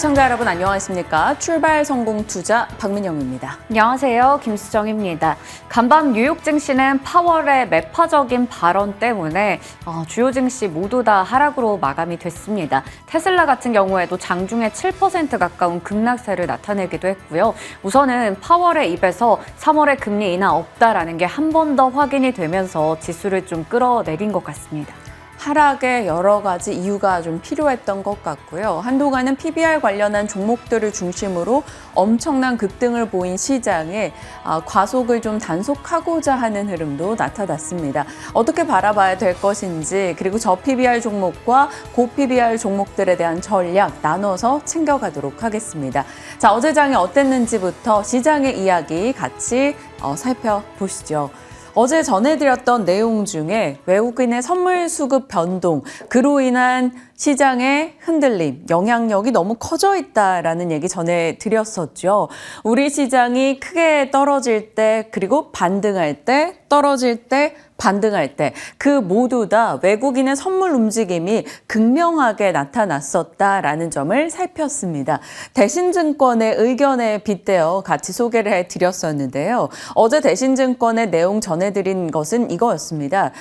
시청자 여러분 안녕하십니까? 출발 성공 투자 박민영입니다. 안녕하세요. 김수정입니다. 간밤 뉴욕 증시는 파월의 매파적인 발언 때문에 주요 증시 모두 다 하락으로 마감이 됐습니다. 테슬라 같은 경우에도 장중에 7% 가까운 급락세를 나타내기도 했고요. 우선은 파월의 입에서 3월에 금리 인하 없다라는 게 한 번 더 확인이 되면서 지수를 좀 끌어내린 것 같습니다. 하락에 여러 가지 이유가 좀 필요했던 것 같고요. 한동안은 PBR 관련한 종목들을 중심으로 엄청난 급등을 보인 시장에 과속을 좀 단속하고자 하는 흐름도 나타났습니다. 어떻게 바라봐야 될 것인지 그리고 저 PBR 종목과 고 PBR 종목들에 대한 전략 나눠서 챙겨가도록 하겠습니다. 자, 어제 장이 어땠는지부터 시장의 이야기 같이 살펴보시죠. 어제 전해드렸던 내용 중에 외국인의 선물 수급 변동, 그로 인한 시장의 흔들림, 영향력이 너무 커져 있다라는 얘기 전해드렸었죠. 우리 시장이 크게 떨어질 때, 그리고 반등할 때, 떨어질 때, 반등할 때 그 모두 다 외국인의 선물 움직임이 극명하게 나타났었다라는 점을 살폈습니다. 대신증권의 의견에 빗대어 같이 소개를 해드렸었는데요. 어제 대신증권의 내용 전해드린 것은 이거였습니다.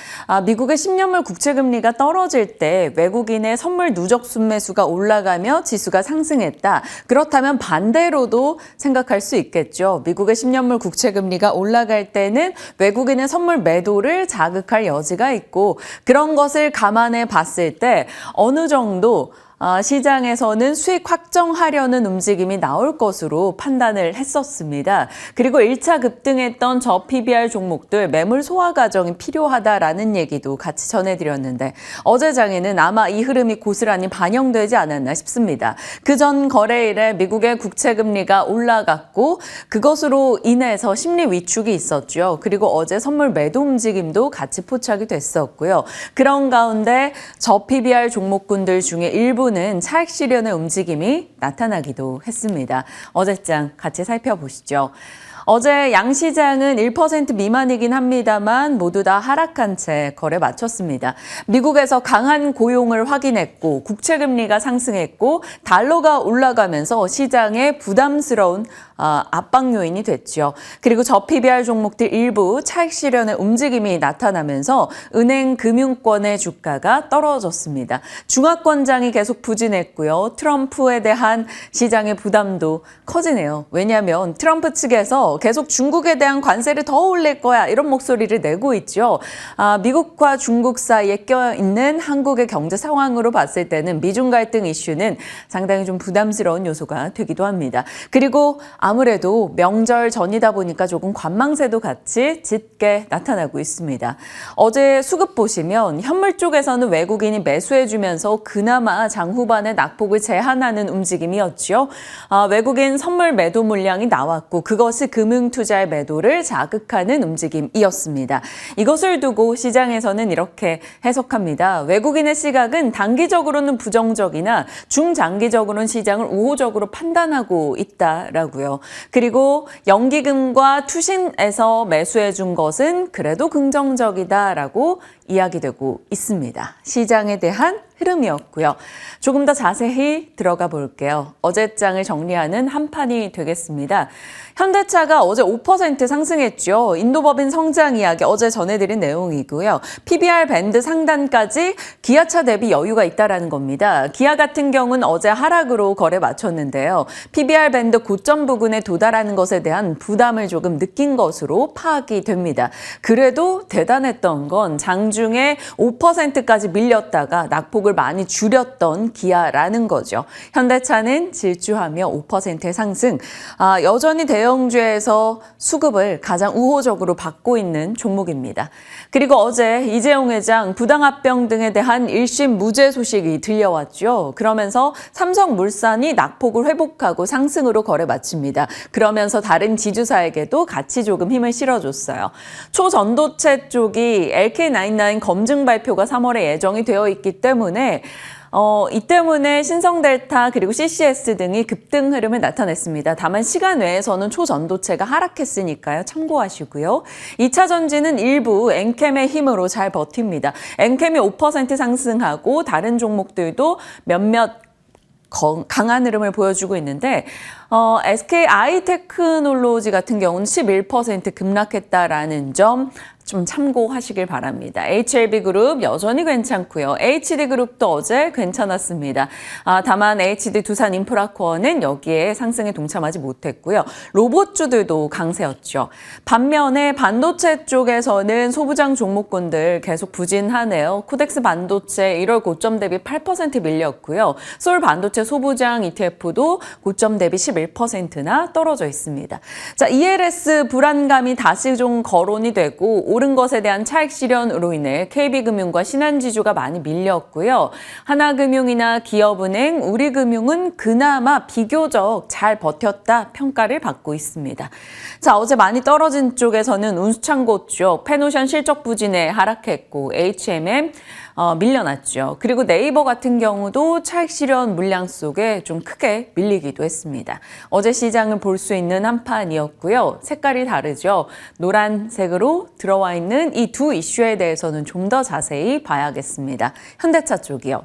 미국의 10년물 국채금리가 떨어질 때 외국인의 선물 누적 순매수가 올라가며 지수가 상승했다. 그렇다면 반대로도 생각할 수 있겠죠. 미국의 10년물 국채금리가 올라갈 때는 외국인의 선물 매도를 자극할 여지가 있고 그런 것을 감안해 봤을 때 어느 정도 시장에서는 수익 확정하려는 움직임이 나올 것으로 판단을 했었습니다. 그리고 1차 급등했던 저 PBR 종목들 매물 소화 과정이 필요하다라는 얘기도 같이 전해드렸는데 어제 장에는 아마 이 흐름이 고스란히 반영되지 않았나 싶습니다. 그전 거래일에 미국의 국채금리가 올라갔고 그것으로 인해서 심리 위축이 있었죠. 그리고 어제 선물 매도 움직임도 같이 포착이 됐었고요. 그런 가운데 저 PBR 종목군들 중에 일부는 차익 실현의 움직임이 나타나기도 했습니다. 어제장 같이 살펴보시죠. 어제 양시장은 1% 미만이긴 합니다만 모두 다 하락한 채 거래 마쳤습니다. 미국에서 강한 고용을 확인했고 국채금리가 상승했고 달러가 올라가면서 시장에 부담스러운 압박 요인이 됐죠. 그리고 저 PBR 종목들 일부 차익 실현의 움직임이 나타나면서 은행 금융권의 주가가 떨어졌습니다. 중화권장이 계속 부진했고요. 트럼프에 대한 시장의 부담도 커지네요. 왜냐하면 트럼프 측에서 계속 중국에 대한 관세를 더 올릴 거야 이런 목소리를 내고 있죠. 미국과 중국 사이에 껴있는 한국의 경제 상황으로 봤을 때는 미중 갈등 이슈는 상당히 좀 부담스러운 요소가 되기도 합니다. 그리고 아무래도 명절 전이다 보니까 조금 관망세도 같이 짙게 나타나고 있습니다. 어제 수급 보시면 현물 쪽에서는 외국인이 매수해주면서 그나마 장 후반에 낙폭을 제한하는 움직임이었죠. 외국인 선물 매도 물량이 나왔고 그것이 금융투자의 매도를 자극하는 움직임이었습니다. 이것을 두고 시장에서는 이렇게 해석합니다. 외국인의 시각은 단기적으로는 부정적이나 중장기적으로는 시장을 우호적으로 판단하고 있다라고요. 그리고 연기금과 투신에서 매수해 준 것은 그래도 긍정적이다라고 이야기되고 있습니다. 시장에 대한 흐름이었고요. 조금 더 자세히 들어가 볼게요. 어제장을 정리하는 한 판이 되겠습니다. 현대차가 어제 5% 상승했죠. 인도법인 성장 이야기 어제 전해드린 내용이고요. PBR 밴드 상단까지 기아차 대비 여유가 있다라는 겁니다. 기아 같은 경우는 어제 하락으로 거래 마쳤는데요. PBR 밴드 고점 부근에 도달하는 것에 대한 부담을 조금 느낀 것으로 파악이 됩니다. 그래도 대단했던 건 장중에 5%까지 밀렸다가 낙폭을 많이 줄였던 기아라는 거죠. 현대차는 질주하며 5%의 상승. 여전히 대형주에서 수급을 가장 우호적으로 받고 있는 종목입니다. 그리고 어제 이재용 회장 부당합병 등에 대한 1심 무죄 소식이 들려왔죠. 그러면서 삼성물산이 낙폭을 회복하고 상승으로 거래 마칩니다. 그러면서 다른 지주사에게도 같이 조금 힘을 실어줬어요. 초전도체 쪽이 LK99 검증 발표가 3월에 예정이 되어 있기 때문에 이 때문에 신성델타 그리고 CCS 등이 급등 흐름을 나타냈습니다. 다만 시간 외에서는 초전도체가 하락했으니까요. 참고하시고요. 2차 전지는 일부 엔캠의 힘으로 잘 버팁니다. 엔캠이 5% 상승하고 다른 종목들도 몇몇 강한 흐름을 보여주고 있는데 SK 아이테크놀로지 같은 경우는 11% 급락했다라는 점 좀 참고하시길 바랍니다. HLB그룹 여전히 괜찮고요. HD그룹도 어제 괜찮았습니다. 다만 HD 두산인프라코어는 여기에 상승에 동참하지 못했고요. 로봇주들도 강세였죠. 반면에 반도체 쪽에서는 소부장 종목군들 계속 부진하네요. 코덱스 반도체 1월 고점 대비 8% 밀렸고요. 서울 반도체 소부장 ETF도 고점 대비 11%나 떨어져 있습니다. 자, ELS 불안감이 다시 좀 거론이 되고 오른 것에 대한 차익 실현으로 인해 KB금융과 신한지주가 많이 밀렸고요. 하나금융이나 기업은행, 우리금융은 그나마 비교적 잘 버텼다 평가를 받고 있습니다. 자, 어제 많이 떨어진 쪽에서는 운수창고 쪽 페노션 실적 부진에 하락했고 HMM 밀려났죠. 그리고 네이버 같은 경우도 차익 실현 물량 속에 좀 크게 밀리기도 했습니다. 어제 시장을 볼 수 있는 한판이었고요. 색깔이 다르죠. 노란색으로 들어와 있는 이 두 이슈에 대해서는 좀 더 자세히 봐야겠습니다. 현대차 쪽이요.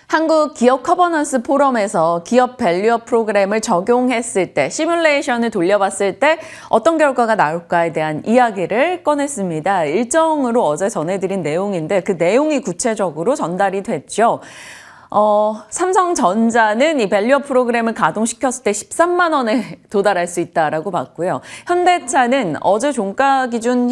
한국 기업 커버넌스 포럼에서 기업 밸류업 프로그램을 적용했을 때, 시뮬레이션을 돌려봤을 때 어떤 결과가 나올까에 대한 이야기를 꺼냈습니다. 일정으로 어제 전해드린 내용인데 그 내용이 구체적으로 전달이 됐죠. 삼성전자는 이 밸류업 프로그램을 가동시켰을 때 13만 원에 도달할 수 있다라고 봤고요. 현대차는 어제 종가 기준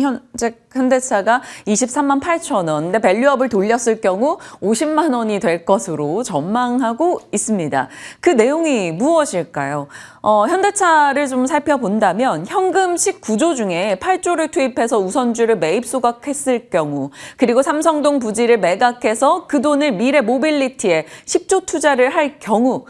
현대차가 23만 8천 원, 근데 밸류업을 돌렸을 경우 50만 원이 될 것으로 전망하고 있습니다. 그 내용이 무엇일까요? 현대차를 좀 살펴본다면 현금식 구조 중에 8조를 투입해서 우선주를 매입 소각했을 경우, 그리고 삼성동 부지를 매각해서 그 돈을 미래 모빌리티에 10조 투자를 할 경우,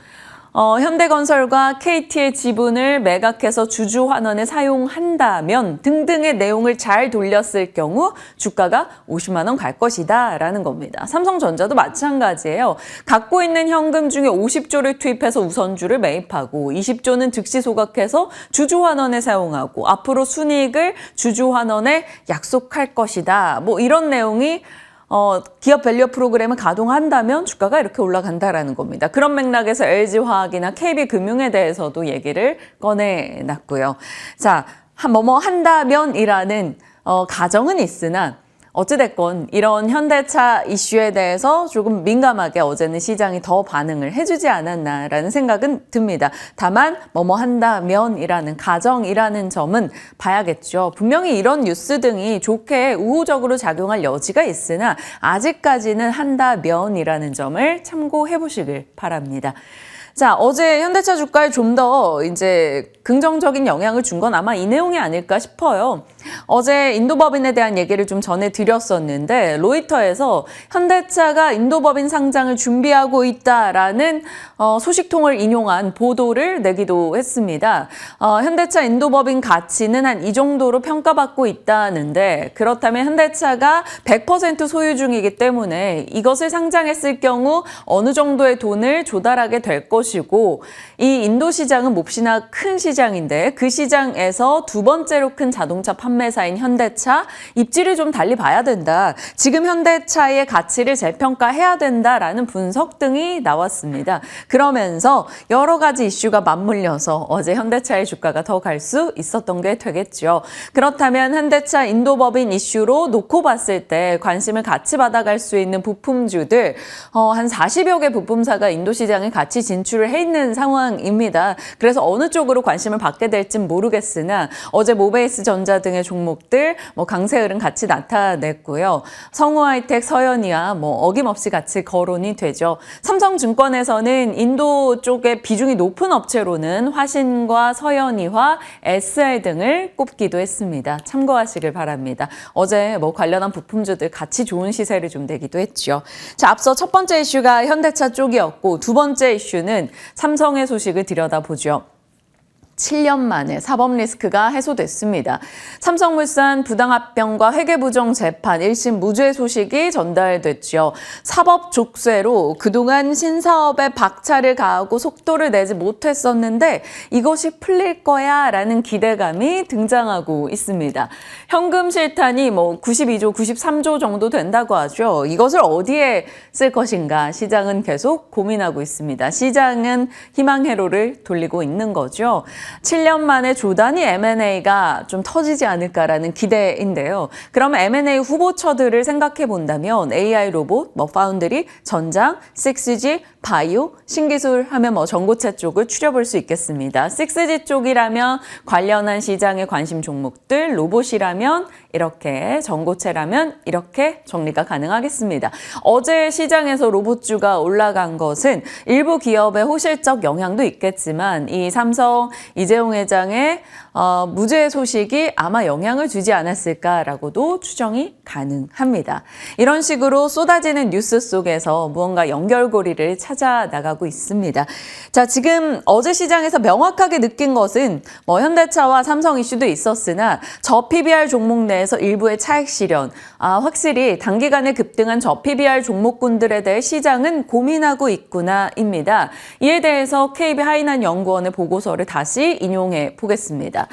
현대건설과 KT의 지분을 매각해서 주주 환원에 사용한다면 등등의 내용을 잘 돌렸을 경우 주가가 50만 원 갈 것이다 라는 겁니다. 삼성전자도 마찬가지예요. 갖고 있는 현금 중에 50조를 투입해서 우선주를 매입하고 20조는 즉시 소각해서 주주 환원에 사용하고 앞으로 순이익을 주주 환원에 약속할 것이다. 뭐 이런 내용이 기업 밸류업 프로그램을 가동한다면 주가가 이렇게 올라간다라는 겁니다. 그런 맥락에서 LG화학이나 KB금융에 대해서도 얘기를 꺼내놨고요. 자, 뭐뭐 한다면이라는 가정은 있으나 어찌됐건 이런 현대차 이슈에 대해서 조금 민감하게 어제는 시장이 더 반응을 해주지 않았나라는 생각은 듭니다. 다만 뭐뭐 한다면이라는 가정이라는 점은 봐야겠죠. 분명히 이런 뉴스 등이 좋게 우호적으로 작용할 여지가 있으나 아직까지는 한다면이라는 점을 참고해 보시길 바랍니다. 자, 어제 현대차 주가에 좀 더 이제 긍정적인 영향을 준 건 아마 이 내용이 아닐까 싶어요. 어제 인도법인에 대한 얘기를 좀 전해드렸었는데 로이터에서 현대차가 인도법인 상장을 준비하고 있다라는 소식통을 인용한 보도를 내기도 했습니다. 현대차 인도법인 가치는 한 이 정도로 평가받고 있다는데 그렇다면 현대차가 100% 소유 중이기 때문에 이것을 상장했을 경우 어느 정도의 돈을 조달하게 될 것이고 이 인도 시장은 몹시나 큰 시장인데 그 시장에서 두 번째로 큰 자동차 판매사인 현대차 입지를 좀 달리 봐야 된다. 지금 현대차의 가치를 재평가해야 된다라는 분석 등이 나왔습니다. 그러면서 여러 가지 이슈가 맞물려서 어제 현대차의 주가가 더 갈 수 있었던 게 되겠죠. 그렇다면 현대차 인도법인 이슈로 놓고 봤을 때 관심을 같이 받아갈 수 있는 부품주들 한 40여 개 부품사가 인도 시장에 같이 진출을 해 있는 상황입니다. 그래서 어느 쪽으로 관심을 받게 될진 모르겠으나 어제 모베이스 전자 등의 종목들 강세 흐름 같이 나타냈고요. 성우하이텍, 서현이와 어김없이 같이 거론이 되죠. 삼성증권에서는 인도 쪽에 비중이 높은 업체로는 화신과 서현이와 SR 등을 꼽기도 했습니다. 참고하시길 바랍니다. 어제 관련한 부품주들 같이 좋은 시세를 좀 내기도 했죠. 자, 앞서 첫 번째 이슈가 현대차 쪽이었고 두 번째 이슈는 삼성의 소식을 들여다보죠. 7년 만에 사법 리스크가 해소됐습니다. 삼성물산 부당합병과 회계부정 재판 1심 무죄 소식이 전달됐죠. 사법 족쇄로 그동안 신사업에 박차를 가하고 속도를 내지 못했었는데 이것이 풀릴 거야 라는 기대감이 등장하고 있습니다. 현금 실탄이 92조, 93조 정도 된다고 하죠. 이것을 어디에 쓸 것인가 시장은 계속 고민하고 있습니다. 시장은 희망 회로를 돌리고 있는 거죠. 7년 만에 조단위 M&A가 좀 터지지 않을까라는 기대인데요. 그럼 M&A 후보처들을 생각해 본다면 AI 로봇, 파운드리, 전장, 6G, 바이오, 신기술 하면 전고체 쪽을 추려볼 수 있겠습니다. 6G 쪽이라면 관련한 시장의 관심 종목들, 로봇이라면 이렇게, 전고체라면 이렇게 정리가 가능하겠습니다. 어제 시장에서 로봇주가 올라간 것은 일부 기업의 호실적 영향도 있겠지만 이 삼성 이재용 회장의 무죄 소식이 아마 영향을 주지 않았을까라고도 추정이 가능합니다. 이런 식으로 쏟아지는 뉴스 속에서 무언가 연결고리를 찾아 나가고 있습니다. 자, 지금 어제 시장에서 명확하게 느낀 것은 현대차와 삼성 이슈도 있었으나 저 PBR 종목 내에서 일부의 차익 실현, 확실히 단기간에 급등한 저 PBR 종목군들에 대해 시장은 고민하고 있구나입니다. 이에 대해서 KB 하이난 연구원의 보고서를 다시 인용해 보겠습니다.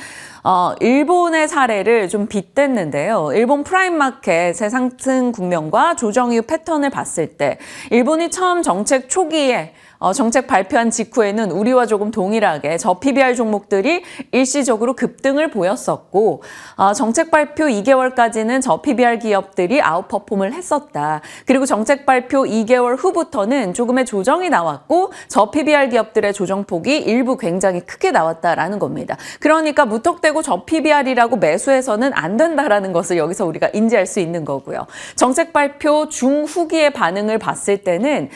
일본의 사례를 좀 빗댔는데요. 일본 프라임 마켓의 상승 국면과 조정 이후 패턴을 봤을 때 일본이 처음 정책 초기에 정책 발표한 직후에는 우리와 조금 동일하게 저 PBR 종목들이 일시적으로 급등을 보였었고 정책 발표 2개월까지는 저 PBR 기업들이 아웃퍼폼을 했었다. 그리고 정책 발표 2개월 후부터는 조금의 조정이 나왔고 저 PBR 기업들의 조정폭이 일부 굉장히 크게 나왔다라는 겁니다. 그러니까 무턱대고 저 PBR이라고 매수해서는 안 된다라는 것을 여기서 우리가 인지할 수 있는 거고요. 정책 발표 중후기의 반응을 봤을 때는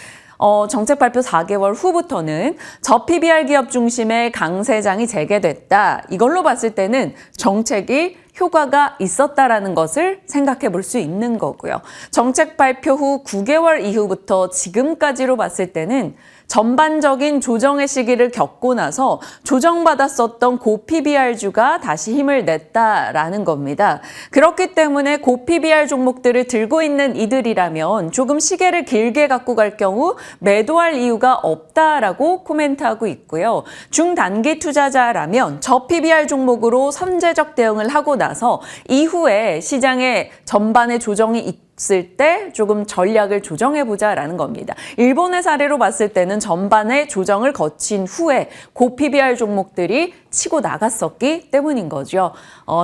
정책 발표 4개월 후부터는 저 PBR 기업 중심의 강세장이 재개됐다. 이걸로 봤을 때는 정책이 효과가 있었다라는 것을 생각해 볼 수 있는 거고요. 정책 발표 후 9개월 이후부터 지금까지로 봤을 때는 전반적인 조정의 시기를 겪고 나서 조정받았었던 고 PBR주가 다시 힘을 냈다라는 겁니다. 그렇기 때문에 고 PBR 종목들을 들고 있는 이들이라면 조금 시계를 길게 갖고 갈 경우 매도할 이유가 없다라고 코멘트하고 있고요. 중단기 투자자라면 저 PBR 종목으로 선제적 대응을 하고 나서 이후에 시장의 전반의 조정이 있을 때 조금 전략을 조정해보자라는 겁니다. 일본의 사례로 봤을 때는 전반의 조정을 거친 후에 고 PBR 종목들이 치고 나갔었기 때문인 거죠.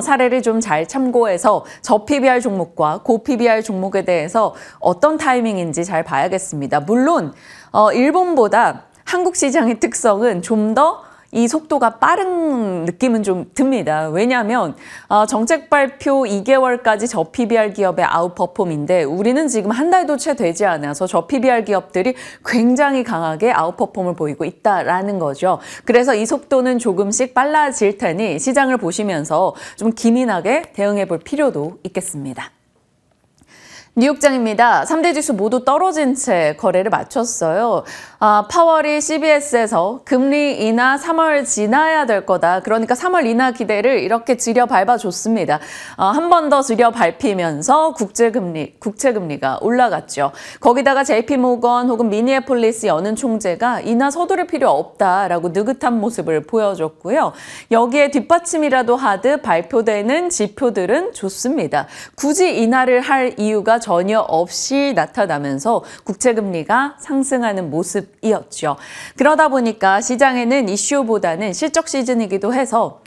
사례를 좀 잘 참고해서 저 PBR 종목과 고 PBR 종목에 대해서 어떤 타이밍인지 잘 봐야겠습니다. 물론 일본보다 한국 시장의 특성은 좀 더 이 속도가 빠른 느낌은 좀 듭니다. 왜냐하면 정책 발표 2개월까지 저 PBR 기업의 아웃퍼폼인데 우리는 지금 한 달도 채 되지 않아서 저 PBR 기업들이 굉장히 강하게 아웃퍼폼을 보이고 있다라는 거죠. 그래서 이 속도는 조금씩 빨라질 테니 시장을 보시면서 좀 기민하게 대응해 볼 필요도 있겠습니다. 뉴욕장입니다. 3대 지수 모두 떨어진 채 거래를 마쳤어요. 파월이 CBS에서 금리 인하 3월 지나야 될 거다. 그러니까 3월 인하 기대를 이렇게 들여 밟아줬습니다. 한 번 더 들여 밟히면서 국채금리가 올라갔죠. 거기다가 JP모건 혹은 미니애폴리스 여는 총재가 인하 서두를 필요 없다라고 느긋한 모습을 보여줬고요. 여기에 뒷받침이라도 하듯 발표되는 지표들은 좋습니다. 굳이 인하를 할 이유가 전혀 없이 나타나면서 국채금리가 상승하는 모습이었죠. 그러다 보니까 시장에는 이슈보다는 실적 시즌이기도 해서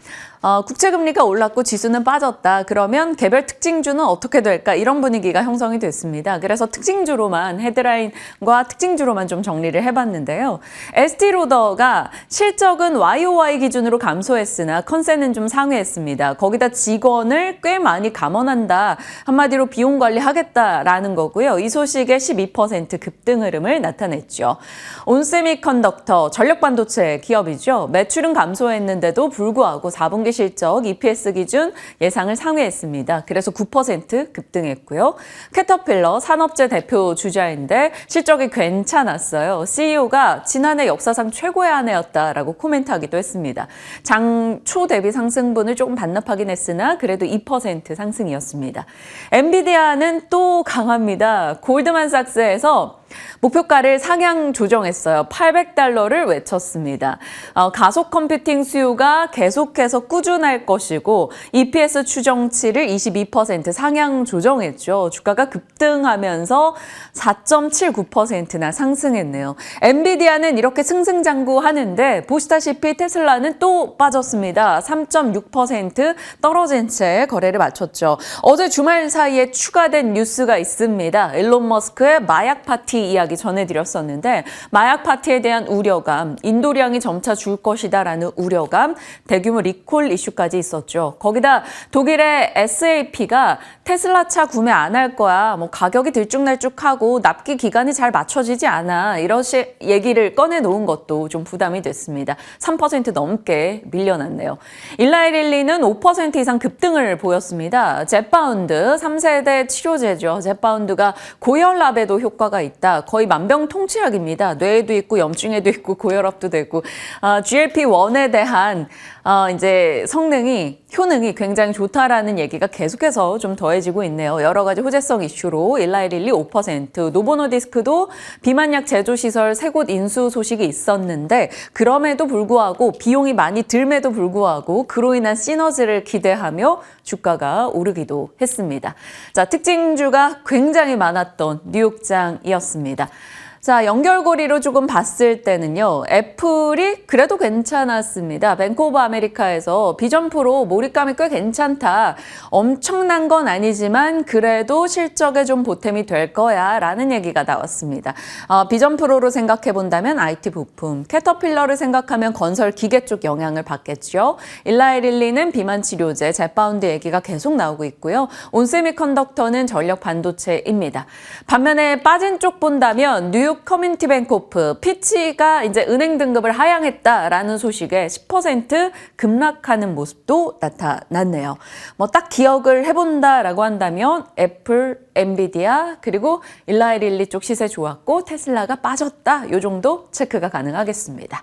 국채금리가 올랐고 지수는 빠졌다. 그러면 개별 특징주는 어떻게 될까? 이런 분위기가 형성이 됐습니다. 그래서 특징주로만 헤드라인과 특징주로만 좀 정리를 해봤는데요. 에스티로더가 실적은 YOY 기준으로 감소했으나 컨센은 좀 상회했습니다. 거기다 직원을 꽤 많이 감원한다. 한마디로 비용 관리하겠다라는 거고요. 이 소식에 12% 급등 흐름을 나타냈죠. 온세미컨덕터 전력반도체 기업이죠. 매출은 감소했는데도 불구하고 4분기 1분기 실적 EPS 기준 예상을 상회했습니다. 그래서 9% 급등했고요. 캐터필러 산업재 대표 주자인데 실적이 괜찮았어요. CEO가 지난해 역사상 최고의 한 해였다라고 코멘트하기도 했습니다. 장 초 대비 상승분을 조금 반납하긴 했으나 그래도 2% 상승이었습니다. 엔비디아는 또 강합니다. 골드만삭스에서 목표가를 상향 조정했어요. $800를 외쳤습니다. 가속 컴퓨팅 수요가 계속해서 꾸준할 것이고 EPS 추정치를 22% 상향 조정했죠. 주가가 급등하면서 4.79%나 상승했네요. 엔비디아는 이렇게 승승장구하는데 보시다시피 테슬라는 또 빠졌습니다. 3.6% 떨어진 채 거래를 마쳤죠. 어제 주말 사이에 추가된 뉴스가 있습니다. 일론 머스크의 마약 파티 이야기 전해드렸었는데 마약 파티에 대한 우려감, 인도량이 점차 줄 것이다라는 우려감, 대규모 리콜 이슈까지 있었죠. 거기다 독일의 SAP가 테슬라 차 구매 안 할 거야. 뭐 가격이 들쭉날쭉하고 납기 기간이 잘 맞춰지지 않아. 이런 얘기를 꺼내놓은 것도 좀 부담이 됐습니다. 3% 넘게 밀려났네요. 일라이릴리는 5% 이상 급등을 보였습니다. 젯바운드 3세대 치료제죠. 젯바운드가 고혈압에도 효과가 있다. 거의 만병통치약입니다. 뇌에도 있고 염증에도 있고 고혈압도 되고 GLP-1에 대한 이제 효능이 굉장히 좋다라는 얘기가 계속해서 좀 더해지고 있네요. 여러 가지 호재성 이슈로 일라이릴리 5%, 노보노디스크도 비만약 제조시설 3곳 인수 소식이 있었는데 그럼에도 불구하고 비용이 많이 들m에도 불구하고 그로 인한 시너지를 기대하며 주가가 오르기도 했습니다. 자, 특징주가 굉장히 많았던 뉴욕장이었습니다. 자, 연결고리로 조금 봤을 때는요. 애플이 그래도 괜찮았습니다. 뱅크 오브 아메리카에서 비전 프로 몰입감이 꽤 괜찮다. 엄청난 건 아니지만 그래도 실적에 좀 보탬이 될 거야 라는 얘기가 나왔습니다. 비전 프로로 생각해 본다면 IT 부품, 캐터필러를 생각하면 건설 기계 쪽 영향을 받겠죠. 일라이릴리는 비만 치료제, 젯바운드 얘기가 계속 나오고 있고요. 온세미컨덕터는 전력 반도체입니다. 반면에 빠진 쪽 본다면 뉴욕 커뮤니티 뱅크오프, 피치가 이제 은행 등급을 하향했다라는 소식에 10% 급락하는 모습도 나타났네요. 뭐 딱 기억을 해본다라고 한다면 애플, 엔비디아 그리고 일라이릴리 쪽 시세 좋았고 테슬라가 빠졌다. 요 정도 체크가 가능하겠습니다.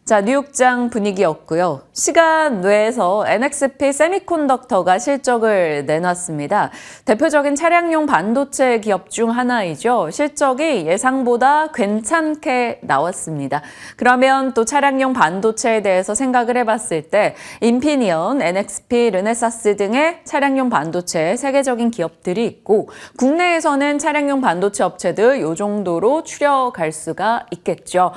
자, 뉴욕장 분위기였고요. 시간 외에서 NXP 세미콘덕터가 실적을 내놨습니다. 대표적인 차량용 반도체 기업 중 하나이죠. 실적이 예상보다 괜찮게 나왔습니다. 그러면 또 차량용 반도체에 대해서 생각을 해봤을 때 인피니언, NXP, 르네사스 등의 차량용 반도체 세계적인 기업들이 있고 국내에서는 차량용 반도체 업체들 요 정도로 추려갈 수가 있겠죠.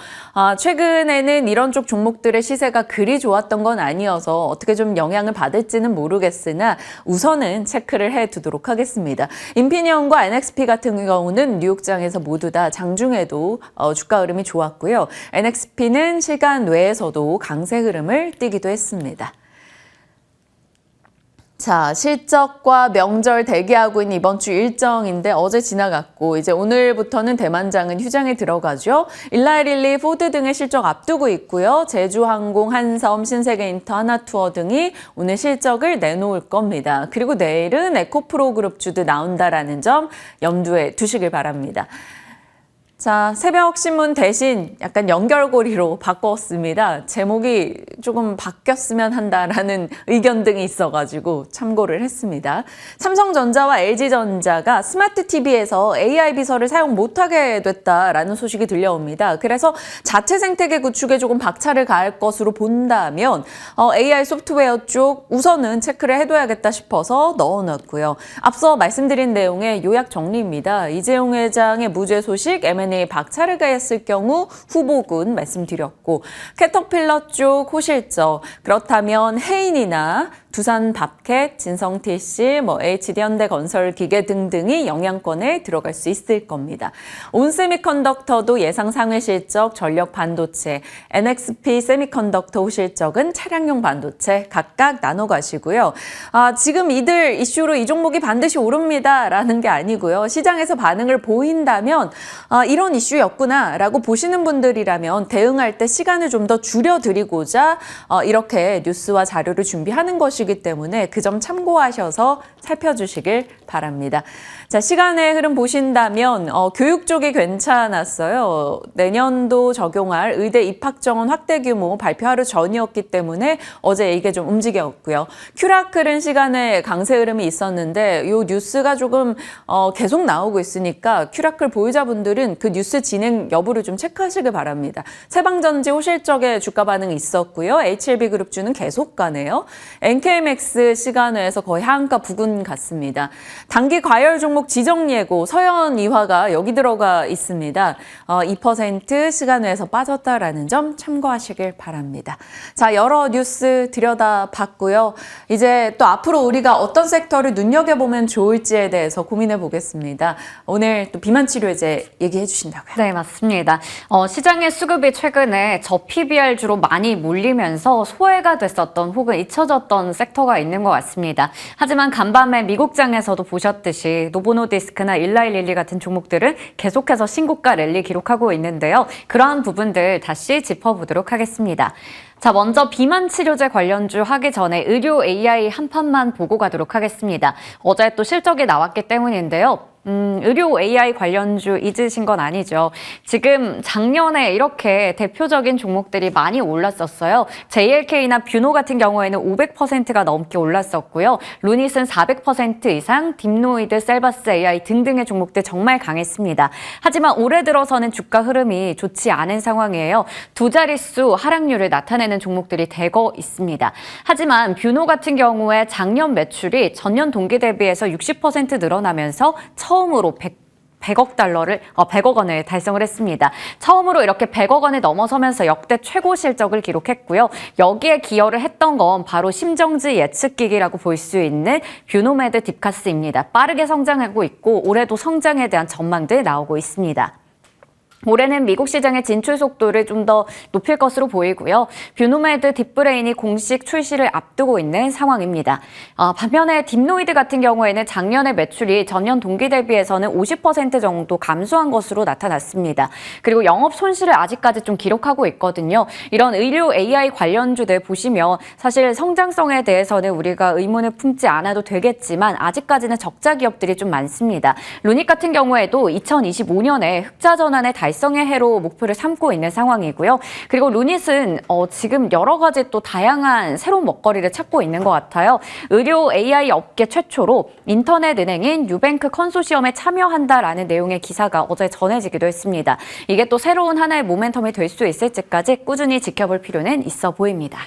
최근에는 이런 쪽 종목들의 시세가 그리 좋았던 건 아니어서 어떻게 좀 영향을 받을지는 모르겠으나 우선은 체크를 해두도록 하겠습니다. 인피니언과 NXP 같은 경우는 뉴욕장에서 모두 다 장중에도 주가 흐름이 좋았고요. NXP는 시간 외에서도 강세 흐름을 띠기도 했습니다. 자, 실적과 명절 대기하고 있는 이번 주 일정인데 어제 지나갔고 이제 오늘부터는 대만장은 휴장에 들어가죠. 일라이릴리, 포드 등의 실적 앞두고 있고요. 제주항공, 한섬, 신세계인터, 하나투어 등이 오늘 실적을 내놓을 겁니다. 그리고 내일은 에코프로 그룹주도 나온다라는 점 염두에 두시길 바랍니다. 자, 새벽신문 대신 약간 연결고리로 바꿨습니다. 제목이 조금 바뀌었으면 한다라는 의견 등이 있어가지고 참고를 했습니다. 삼성전자와 LG전자가 스마트 TV에서 AI 비서를 사용 못하게 됐다라는 소식이 들려옵니다. 그래서 자체 생태계 구축에 조금 박차를 가할 것으로 본다면 AI 소프트웨어 쪽 우선은 체크를 해둬야겠다 싶어서 넣어놨고요. 앞서 말씀드린 내용의 요약 정리입니다. 이재용 회장의 무죄 소식, M&A 박차를 가했을 경우 후보군 말씀드렸고 캐터필러 쪽 호실적, 그렇다면 해인이나 두산 밥캣, 진성 TC, HD현대건설 기계 등등이 영향권에 들어갈 수 있을 겁니다. 온세미컨덕터도 예상 상회 실적, 전력 반도체, NXP 세미컨덕터 호실적은 차량용 반도체 각각 나눠 가시고요. 지금 이들 이슈로 이 종목이 반드시 오릅니다라는 게 아니고요. 시장에서 반응을 보인다면 이런 이슈였구나라고 보시는 분들이라면 대응할 때 시간을 좀 더 줄여드리고자 이렇게 뉴스와 자료를 준비하는 것이기 때문에 그 점 참고하셔서 살펴주시길 바랍니다. 자, 시간의 흐름 보신다면 교육 쪽이 괜찮았어요. 내년도 적용할 의대 입학 정원 확대 규모 발표 하루 전이었기 때문에 어제 이게 좀 움직였고요. 큐라클은 시간에 강세 흐름이 있었는데 이 뉴스가 조금 계속 나오고 있으니까 큐라클 보유자분들은 그 뉴스 진행 여부를 좀 체크하시길 바랍니다. 세방전지 호실적의 주가 반응이 있었고요. HLB그룹주는 계속 가네요. NKMX 시간에서 거의 하한가 부근 같습니다. 단기 과열 종목 지정 예고 서현이화가 여기 들어가 있습니다. 2% 시간외에서 빠졌다라는 점 참고하시길 바랍니다. 자, 여러 뉴스 들여다봤고요. 이제 또 앞으로 우리가 어떤 섹터를 눈여겨보면 좋을지에 대해서 고민해 보겠습니다. 오늘 또 비만 치료제 얘기해 주신다고요? 네, 맞습니다. 시장의 수급이 최근에 저PBR주로 많이 몰리면서 소외가 됐었던 혹은 잊혀졌던 섹터가 있는 것 같습니다. 하지만 간밤에 미국장에서도 보셨듯이 노보노디스크나 일라이릴리 같은 종목들은 계속해서 신고가 랠리 기록하고 있는데요. 그러한 부분들 다시 짚어보도록 하겠습니다. 자, 먼저 비만 치료제 관련주 하기 전에 의료 AI 한 판만 보고 가도록 하겠습니다. 어제 또 실적이 나왔기 때문인데요. 의료 AI 관련주 잊으신 건 아니죠. 지금 작년에 이렇게 대표적인 종목들이 많이 올랐었어요. JLK나 뷰노 같은 경우에는 500%가 넘게 올랐었고요. 루닛은 400% 이상, 딥노이드, 셀바스 AI 등등의 종목들 정말 강했습니다. 하지만 올해 들어서는 주가 흐름이 좋지 않은 상황이에요. 두 자릿수 하락률을 나타내는 종목들이 대거 있습니다. 하지만 뷰노 같은 경우에 작년 매출이 전년 동기 대비해서 60% 늘어나면서 처음으로 100억 원을 달성을 했습니다. 처음으로 이렇게 100억 원을 넘어서면서 역대 최고 실적을 기록했고요. 여기에 기여를 했던 건 바로 심정지 예측기기라고 볼 수 있는 뷰노메드 딥카스입니다. 빠르게 성장하고 있고 올해도 성장에 대한 전망들 나오고 있습니다. 올해는 미국 시장의 진출 속도를 좀 더 높일 것으로 보이고요. 뷰노메드 딥브레인이 공식 출시를 앞두고 있는 상황입니다. 반면에 딥노이드 같은 경우에는 작년의 매출이 전년 동기 대비해서는 50% 정도 감소한 것으로 나타났습니다. 그리고 영업 손실을 아직까지 좀 기록하고 있거든요. 이런 의료 AI 관련주들 보시면 사실 성장성에 대해서는 우리가 의문을 품지 않아도 되겠지만 아직까지는 적자 기업들이 좀 많습니다. 루닛 같은 경우에도 2025년에 흑자 전환의 달성의 해로 목표를 삼고 있는 상황이고요. 그리고 루닛은 지금 여러 가지 또 다양한 새로운 먹거리를 찾고 있는 것 같아요. 의료 AI 업계 최초로 인터넷 은행인 유뱅크 컨소시엄에 참여한다라는 내용의 기사가 어제 전해지기도 했습니다. 이게 또 새로운 하나의 모멘텀이 될 수 있을지까지 꾸준히 지켜볼 필요는 있어 보입니다.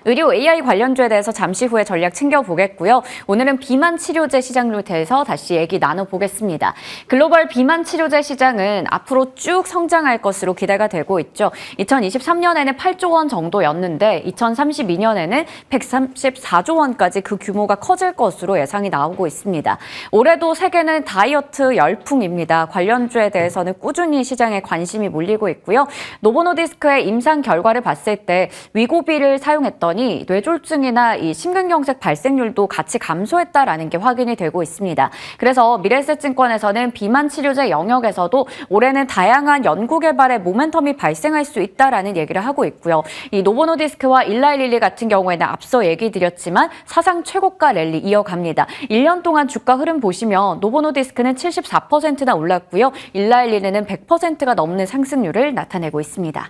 의료 AI 관련주에 대해서 잠시 후에 전략 챙겨보겠고요. 오늘은 비만 치료제 시장에 대해서 다시 얘기 나눠보겠습니다. 글로벌 비만 치료제 시장은 앞으로 쭉 성장할 것으로 기대가 되고 있죠. 2023년에는 8조 원 정도였는데 2032년에는 134조 원까지 그 규모가 커질 것으로 예상이 나오고 있습니다. 올해도 세계는 다이어트 열풍입니다. 관련주에 대해서는 꾸준히 시장에 관심이 몰리고 있고요. 노보노디스크의 임상 결과를 봤을 때 위고비를 사용했던 뇌졸중이나 이 심근경색 발생률도 같이 감소했다라는 게 확인이 되고 있습니다. 그래서 미래에셋증권에서는 비만 치료제 영역에서도 올해는 다양한 연구 개발의 모멘텀이 발생할 수 있다라는 얘기를 하고 있고요. 이 노보노디스크와 일라이릴리 같은 경우에는 앞서 얘기 드렸지만 사상 최고가 랠리 이어갑니다. 1년 동안 주가 흐름 보시면 노보노디스크는 74%나 올랐고요. 일라이릴리는 100%가 넘는 상승률을 나타내고 있습니다.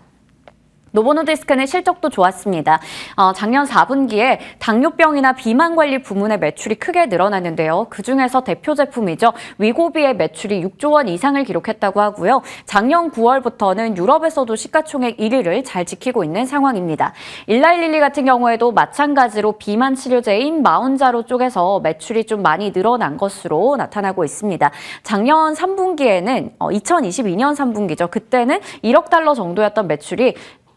노보노디스크는 실적도 좋았습니다. 작년 4분기에 당뇨병이나 비만 관리 부문의 매출이 크게 늘어났는데요. 그중에서 대표 제품이죠. 위고비의 매출이 6조 원 이상을 기록했다고 하고요. 작년 9월부터는 유럽에서도 시가총액 1위를 잘 지키고 있는 상황입니다. 일라이릴리 같은 경우에도 마찬가지로 비만 치료제인 마운자로 쪽에서 매출이 좀 많이 늘어난 것으로 나타나고 있습니다. 작년 3분기에는 2022년 3분기죠. 그때는 1억 달러 정도였던 매출이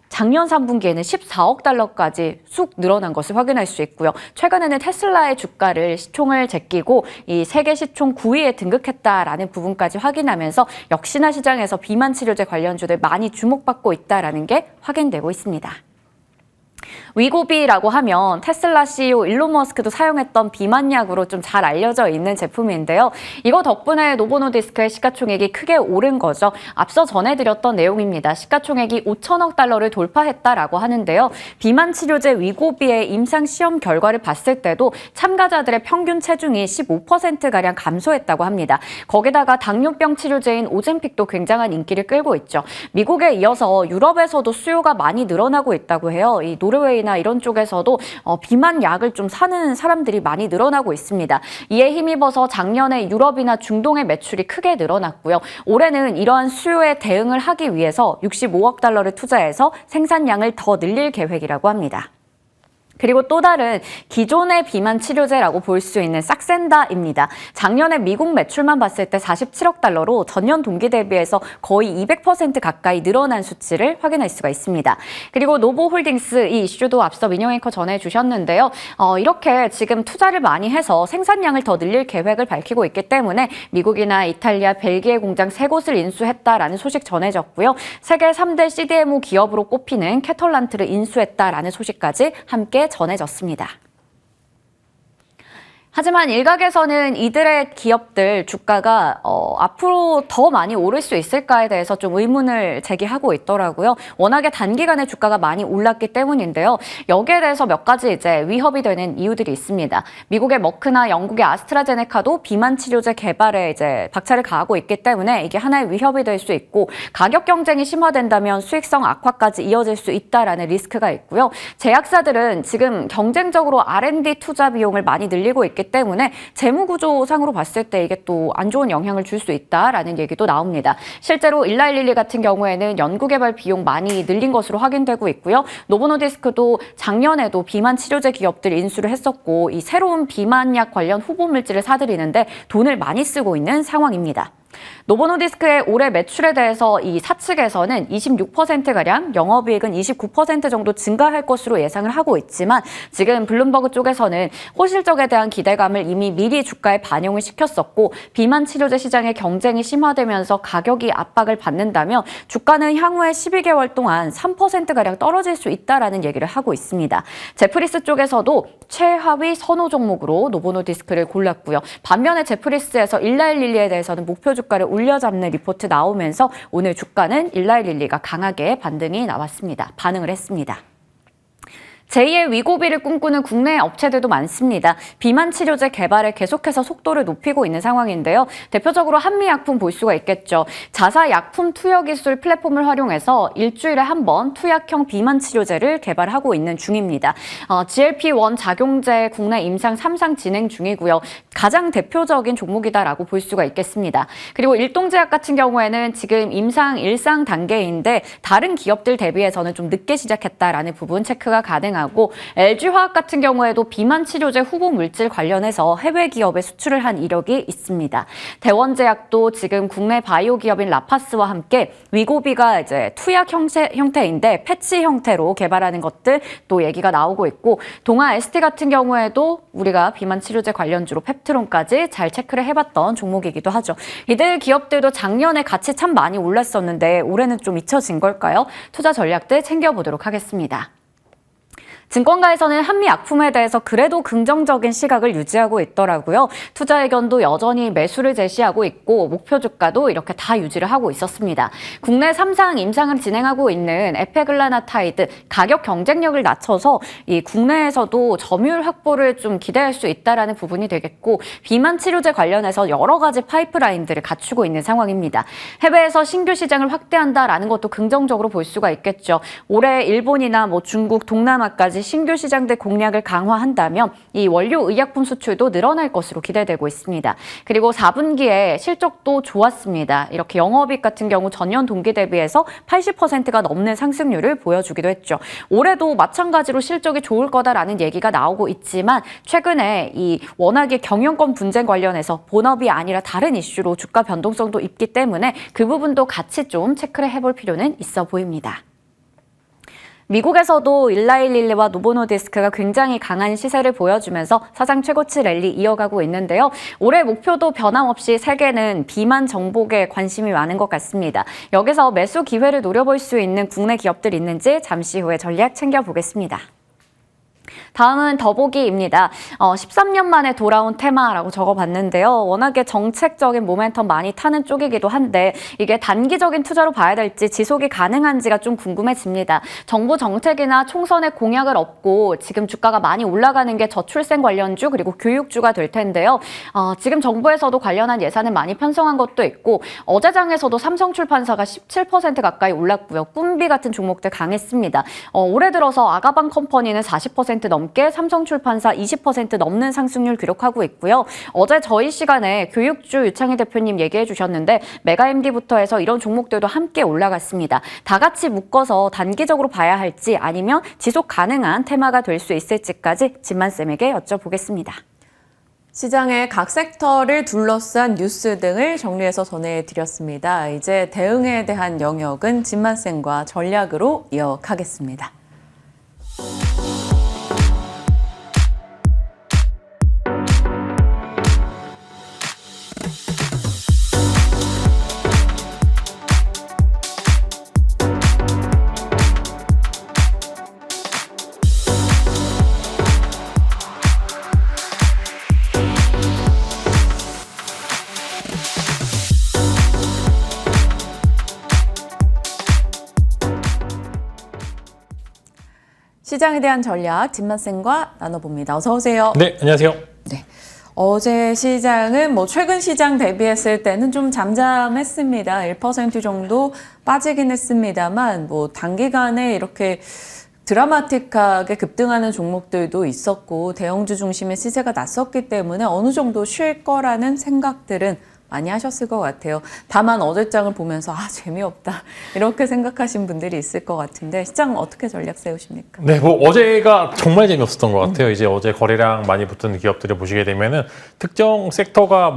작년 3분기에는 14억 달러까지 쑥 늘어난 것을 확인할 수 있고요. 최근에는 테슬라의 주가를 시총을 제끼고 이 세계 시총 9위에 등극했다라는 부분까지 확인하면서 역시나 시장에서 비만 치료제 관련주들 많이 주목받고 있다라는 게 확인되고 있습니다. 위고비라고 하면 테슬라 CEO 일론 머스크도 사용했던 비만약으로 좀 잘 알려져 있는 제품인데요. 이거 덕분에 노보노디스크의 시가총액이 크게 오른 거죠. 앞서 전해드렸던 내용입니다. 시가총액이 5천억 달러를 돌파했다라고 하는데요. 비만 치료제 위고비의 임상 시험 결과를 봤을 때도 참가자들의 평균 체중이 15%가량 감소했다고 합니다. 거기다가 당뇨병 치료제인 오젬픽도 굉장한 인기를 끌고 있죠. 미국에 이어서 유럽에서도 수요가 많이 늘어나고 있다고 해요. 이 노르웨이나 이런 쪽에서도 비만 약을 좀 사는 사람들이 많이 늘어나고 있습니다. 이에 힘입어서 작년에 유럽이나 중동의 매출이 크게 늘어났고요. 올해는 이러한 수요에 대응을 하기 위해서 65억 달러를 투자해서 생산량을 더 늘릴 계획이라고 합니다. 그리고 또 다른 기존의 비만 치료제라고 볼 수 있는 싹센다입니다. 작년에 미국 매출만 봤을 때 47억 달러로 전년 동기 대비해서 거의 200% 가까이 늘어난 수치를 확인할 수가 있습니다. 그리고 노보홀딩스 이 이슈도 앞서 민영 앵커 전해주셨는데요. 이렇게 지금 투자를 많이 해서 생산량을 더 늘릴 계획을 밝히고 있기 때문에 미국이나 이탈리아, 벨기에 공장 3곳을 인수했다라는 소식 전해졌고요. 세계 3대 CDMO 기업으로 꼽히는 캐털란트를 인수했다라는 소식까지 함께 전해졌습니다. 하지만 일각에서는 이들의 기업들 주가가 앞으로 더 많이 오를 수 있을까에 대해서 좀 의문을 제기하고 있더라고요. 워낙에 단기간에 주가가 많이 올랐기 때문인데요. 여기에 대해서 몇 가지 이제 위협이 되는 이유들이 있습니다. 미국의 머크나 영국의 아스트라제네카도 비만 치료제 개발에 이제 박차를 가하고 있기 때문에 이게 하나의 위협이 될 수 있고 가격 경쟁이 심화된다면 수익성 악화까지 이어질 수 있다라는 리스크가 있고요. 제약사들은 지금 경쟁적으로 R&D 투자 비용을 많이 늘리고 있기 때문에 재무구조상으로 봤을 때 이게 또 안 좋은 영향을 줄 수 있다라는 얘기도 나옵니다. 실제로 일라일릴리 같은 경우에는 연구개발 비용 많이 늘린 것으로 확인되고 있고요. 노보노디스크도 작년에도 비만 치료제 기업들 인수를 했었고 이 새로운 비만약 관련 후보 물질을 사들이는데 돈을 많이 쓰고 있는 상황입니다. 노보노디스크의 올해 매출에 대해서 이 사측에서는 26%가량, 영업이익은 29% 정도 증가할 것으로 예상을 하고 있지만 지금 블룸버그 쪽에서는 호실적에 대한 기대감을 이미 미리 주가에 반영을 시켰었고 비만 치료제 시장의 경쟁이 심화되면서 가격이 압박을 받는다면 주가는 향후에 12개월 동안 3%가량 떨어질 수 있다라는 얘기를 하고 있습니다. 제프리스 쪽에서도 최하위 선호 종목으로 노보노디스크를 골랐고요. 반면에 제프리스에서 일라일릴리에 대해서는 목표 주가를 올려잡는 리포트 나오면서 오늘 주가는 일라일릴리가 강하게 반응을 했습니다. 제2의 위고비를 꿈꾸는 국내 업체들도 많습니다. 비만 치료제 개발에 계속해서 속도를 높이고 있는 상황인데요. 대표적으로 한미약품 볼 수가 있겠죠. 자사 약품 투여 기술 플랫폼을 활용해서 일주일에 한 번 투약형 비만 치료제를 개발하고 있는 중입니다. GLP-1 작용제 국내 임상 3상 진행 중이고요. 가장 대표적인 종목이다라고 볼 수가 있겠습니다. 그리고 일동제약 같은 경우에는 지금 임상 1상 단계인데 다른 기업들 대비해서는 좀 늦게 시작했다라는 부분 체크가 가능합니다. 하고 LG화학 같은 경우에도 비만 치료제 후보 물질 관련해서 해외 기업에 수출을 한 이력이 있습니다. 대원제약도 지금 국내 바이오 기업인 라파스와 함께 위고비가 이제 투약 형태인데 패치 형태로 개발하는 것들 또 얘기가 나오고 있고 동아 ST 같은 경우에도 우리가 비만 치료제 관련주로 펩트론까지 잘 체크를 해봤던 종목이기도 하죠. 이들 기업들도 작년에 같이 참 많이 올랐었는데 올해는 좀 잊혀진 걸까요? 투자 전략들 챙겨보도록 하겠습니다. 증권가에서는 한미약품에 대해서 그래도 긍정적인 시각을 유지하고 있더라고요. 투자 의견도 여전히 매수를 제시하고 있고 목표 주가도 이렇게 다 유지를 하고 있었습니다. 국내 3상 임상을 진행하고 있는 에페글라나타이드 가격 경쟁력을 낮춰서 이 국내에서도 점유율 확보를 좀 기대할 수 있다라는 부분이 되겠고 비만 치료제 관련해서 여러 가지 파이프라인들을 갖추고 있는 상황입니다. 해외에서 신규 시장을 확대한다라는 것도 긍정적으로 볼 수가 있겠죠. 올해 일본이나 중국, 동남아까지 신규 시장들 공략을 강화한다면 이 원료 의약품 수출도 늘어날 것으로 기대되고 있습니다. 그리고 4분기에 실적도 좋았습니다. 이렇게 영업이익 같은 경우 전년 동기 대비해서 80%가 넘는 상승률을 보여주기도 했죠. 올해도 마찬가지로 실적이 좋을 거다라는 얘기가 나오고 있지만 최근에 이 워낙에 경영권 분쟁 관련해서 본업이 아니라 다른 이슈로 주가 변동성도 있기 때문에 그 부분도 같이 좀 체크를 해볼 필요는 있어 보입니다. 미국에서도 일라일릴리와 노보노디스크가 굉장히 강한 시세를 보여주면서 사상 최고치 랠리 이어가고 있는데요. 올해 목표도 변함없이 세계는 비만 정복에 관심이 많은 것 같습니다. 여기서 매수 기회를 노려볼 수 있는 국내 기업들 있는지 잠시 후에 전략 챙겨보겠습니다. 다음은 더보기입니다. 13년 만에 돌아온 테마라고 적어봤는데요. 워낙에 정책적인 모멘텀 많이 타는 쪽이기도 한데 이게 단기적인 투자로 봐야 될지 지속이 가능한지가 좀 궁금해집니다. 정부 정책이나 총선의 공약을 얻고 지금 주가가 많이 올라가는 게 저출생 관련주 그리고 교육주가 될 텐데요. 지금 정부에서도 관련한 예산을 많이 편성한 것도 있고 어제장에서도 삼성출판사가 17% 가까이 올랐고요. 꿈비 같은 종목들 강했습니다. 올해 들어서 아가방 컴퍼니는 40% 넘게 삼성출판사 20% 넘는 상승률 기록하고 있고요. 어제 저희 시간에 교육주 유창희 대표님 얘기해 주셨는데 메가MD부터 해서 이런 종목들도 함께 올라갔습니다. 다 같이 묶어서 단기적으로 봐야 할지 아니면 지속 가능한 테마가 될 수 있을지까지 진만쌤에게 여쭤보겠습니다. 시장의 각 섹터를 둘러싼 뉴스 등을 정리해서 전해드렸습니다. 이제 대응에 대한 영역은 진만쌤과 전략으로 이어가겠습니다. 시장에 대한 전략 진만쌤과 나눠봅니다. 어서 오세요. 네, 안녕하세요. 네. 어제 시장은 최근 시장 대비했을 때는 좀 잠잠했습니다. 1% 정도 빠지긴 했습니다만 단기간에 이렇게 드라마틱하게 급등하는 종목들도 있었고 대형주 중심의 시세가 났었기 때문에 어느 정도 쉴 거라는 생각들은 많이 하셨을 것 같아요. 다만 어제장을 보면서 재미없다 이렇게 생각하신 분들이 있을 것 같은데 시장 어떻게 전략 세우십니까? 네, 어제가 정말 재미없었던 것 같아요. 이제 어제 거래량 많이 붙은 기업들을 보시게 되면은 특정 섹터가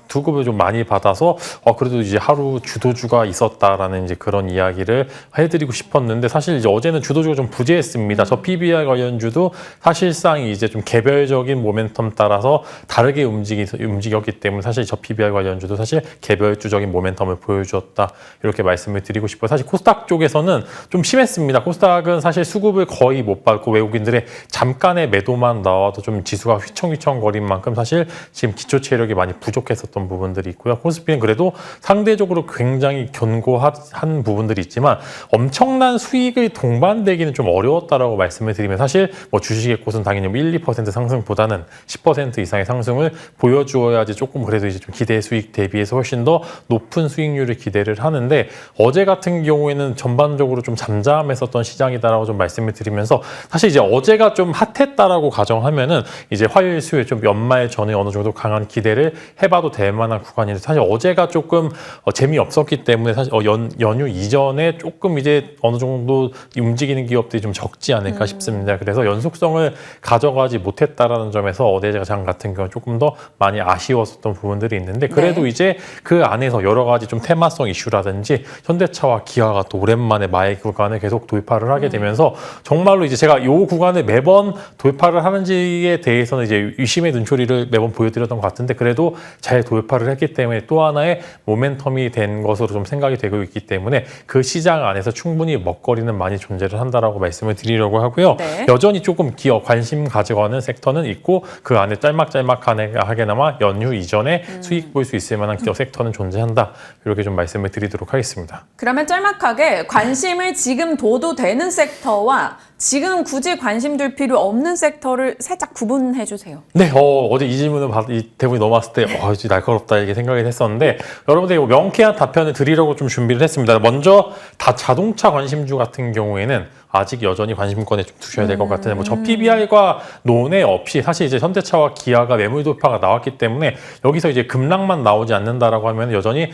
두급을 좀 많이 받아서 그래도 이제 하루 주도주가 있었다라는 이제 그런 이야기를 해드리고 싶었는데 사실 이제 어제는 주도주가 좀 부재했습니다. 저 PBR 관련주도 사실상 이제 좀 개별적인 모멘텀 따라서 다르게 움직였기 때문에 사실 저 PBR 관련주도 사실 개별주적인 모멘텀을 보여주었다 이렇게 말씀을 드리고 싶어요. 사실 코스닥 쪽에서는 좀 심했습니다. 코스닥은 사실 수급을 거의 못 받고 외국인들의 잠깐의 매도만 나와도 좀 지수가 휘청휘청거린 만큼 사실 지금 기초 체력이 많이 부족했었던 부분들이 있고요. 코스피는 그래도 상대적으로 굉장히 견고한 부분들이 있지만 엄청난 수익을 동반되기는 좀 어려웠다라고 말씀을 드리면 사실 주식의 꽃은 당연히 1, 2% 상승보다는 10% 이상의 상승을 보여주어야지 조금 그래도 이제 좀 기대 수익 대비해서 훨씬 더 높은 수익률을 기대를 하는데 어제 같은 경우에는 전반적으로 좀 잠잠했었던 시장이다라고 좀 말씀을 드리면서 사실 이제 어제가 좀 핫했다라고 가정하면은 이제 화요일, 수요일 좀 연말 전에 어느 정도 강한 기대를 해봐도 될 만한 구간인데 사실 어제가 조금 재미없었기 때문에 사실 연휴 이전에 조금 이제 어느 정도 움직이는 기업들이 좀 적지 않을까 싶습니다. 그래서 연속성을 가져가지 못했다라는 점에서 어제장 같은 경우는 조금 더 많이 아쉬웠었던 부분들이 있는데 그래도 이제 그 안에서 여러 가지 좀 테마성 이슈라든지 현대차와 기아가 또 오랜만에 마의 구간을 계속 돌파를 하게 되면서 정말로 이제 제가 이 구간을 매번 돌파를 하는지에 대해서는 이제 유심의 눈초리를 매번 보여드렸던 것 같은데 그래도 잘 돌파를 했기 때문에 또 하나의 모멘텀이 된 것으로 좀 생각이 되고 있기 때문에 그 시장 안에서 충분히 먹거리는 많이 존재를 한다라고 말씀을 드리려고 하고요. 네. 여전히 조금 기업 관심 가져가는 섹터는 있고 그 안에 짤막짤막하게나마 연휴 이전에 수익 볼 수 있을 만한 기업 섹터는 존재한다. 이렇게 좀 말씀을 드리도록 하겠습니다. 그러면 짤막하게 관심을 지금 둬도 되는 섹터와 지금 굳이 관심 둘 필요 없는 섹터를 살짝 구분해 주세요. 네, 어제 이 질문을 이 대본이 넘어왔을 때 이제 날카롭다 이렇게 생각이 했었는데 여러분들 명쾌한 답변을 드리려고 좀 준비를 했습니다. 먼저 자동차 관심주 같은 경우에는 아직 여전히 관심권에 좀 두셔야 될 것 같은데 저 PBR과 논의 없이 사실 이제 현대차와 기아가 매물 돌파가 나왔기 때문에 여기서 이제 급락만 나오지 않는다라고 하면 여전히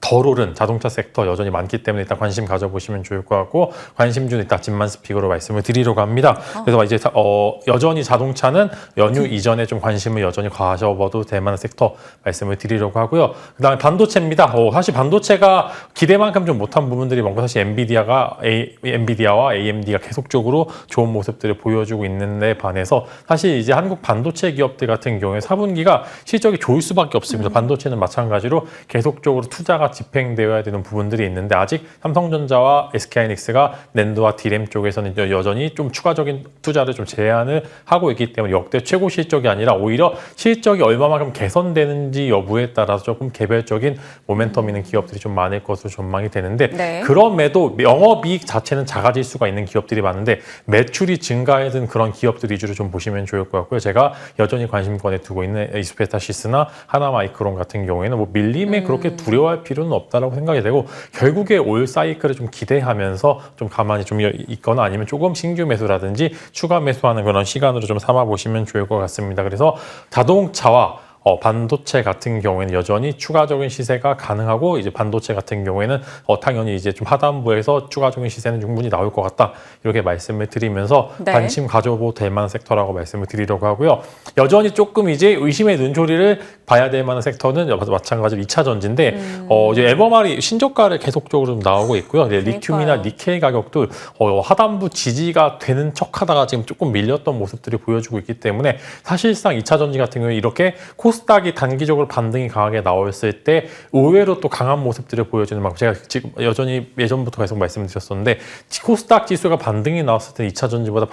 덜 오른 자동차 섹터 여전히 많기 때문에 일단 관심 가져보시면 좋을 것 같고 관심주는 일단 집만 스픽으로 말씀을 드리려고 합니다. 그래서 이제 여전히 자동차는 연휴 이전에 좀 관심을 여전히 가져봐도 될 만한 섹터 말씀을 드리려고 하고요. 그다음에 반도체입니다. 사실 반도체가 기대만큼 좀 못한 부분들이 많고 사실 엔비디아와 AMD가 계속적으로 좋은 모습들을 보여주고 있는데 반해서 사실 이제 한국 반도체 기업들 같은 경우에 4분기가 실적이 좋을 수밖에 없습니다. 반도체는 마찬가지로 계속적으로 투자가 집행되어야 되는 부분들이 있는데 아직 삼성전자와 SK하이닉스가 낸드와 디램 쪽에서는 여전히 좀 추가적인 투자를 좀 제한을 하고 있기 때문에 역대 최고 실적이 아니라 오히려 실적이 얼마만큼 개선되는지 여부에 따라서 조금 개별적인 모멘텀 있는 기업들이 좀 많을 것으로 전망이 되는데 네. 그럼에도 영업이익 자체는 작아질 수가 있는 기업들이 많은데 매출이 증가해든 그런 기업들 위주로 좀 보시면 좋을 것 같고요. 제가 여전히 관심권에 두고 있는 이스페타시스나 하나마이크론 같은 경우에는 뭐 밀림에 그렇게 두려워할 필요는 없다라고 생각이 되고 결국에 올 사이클을 좀 기대하면서 좀 가만히 좀 있거나 아니면 조금 신규 매수라든지 추가 매수하는 그런 시간으로 좀 삼아 보시면 좋을 것 같습니다. 그래서 자동차와 반도체 같은 경우에는 여전히 추가적인 시세가 가능하고 이제 반도체 같은 경우에는 당연히 이제 좀 하단부에서 추가적인 시세는 충분히 나올 것 같다 이렇게 말씀을 드리면서 네. 관심 가져도 될 만한 섹터라고 말씀을 드리려고 하고요. 여전히 조금 이제 의심의 눈초리를 봐야 될 만한 섹터는 마찬가지로 2차 전지인데 이제 에버말이 신저가를 계속적으로 좀 나오고 있고요. 리튬이나 니켈 가격도 하단부 지지가 되는 척하다가 지금 조금 밀렸던 모습들이 보여주고 있기 때문에 사실상 2차 전지 같은 경우에 이렇게 코스닥이 단기적으로 반등이 강하게 나왔을 때 의외로 또 강한 모습들을 보여주는 만큼 제가 지금 여전히 예전부터 계속 말씀드렸었는데 코스닥 지수가 반등이 나왔을 때 2차 전지보다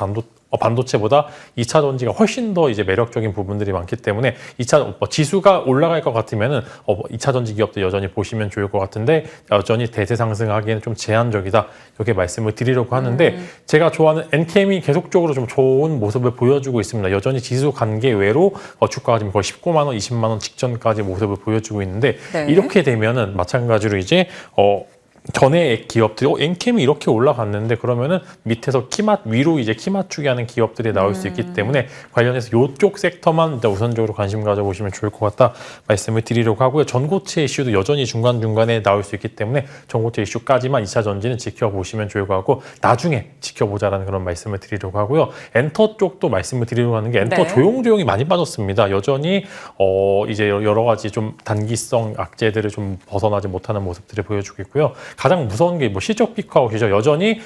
반도체보다 2차 전지가 훨씬 더 이제 매력적인 부분들이 많기 때문에 2차 지수가 올라갈 것 같으면은 2차 전지 기업도 여전히 보시면 좋을 것 같은데 여전히 대세 상승하기에는 좀 제한적이다 이렇게 말씀을 드리려고 하는데 제가 좋아하는 엔캠이 계속적으로 좀 좋은 모습을 보여주고 있습니다. 여전히 지수 관계 외로 주가가 지금 거의 19만 원, 20만 원 직전까지 모습을 보여주고 있는데 네. 이렇게 되면은 마찬가지로 이제 전에 기업들이 엔캠이 이렇게 올라갔는데 그러면은 밑에서 위로 이제 키 맞추기 하는 기업들이 나올 수 있기 때문에 관련해서 이쪽 섹터만 일단 우선적으로 관심 가져보시면 좋을 것 같다 말씀을 드리려고 하고요. 전고체 이슈도 여전히 중간중간에 나올 수 있기 때문에 전고체 이슈까지만 2차 전지는 지켜보시면 좋을 것 같고 나중에 지켜보자라는 그런 말씀을 드리려고 하고요. 엔터 쪽도 말씀을 드리려고 하는 게 엔터 네. 조용조용히 많이 빠졌습니다. 여전히 이제 여러 가지 좀 단기성 악재들을 좀 벗어나지 못하는 모습들을 보여주고 있고요. 가장 무서운 게 뭐 실적 피크아웃이죠. 여전히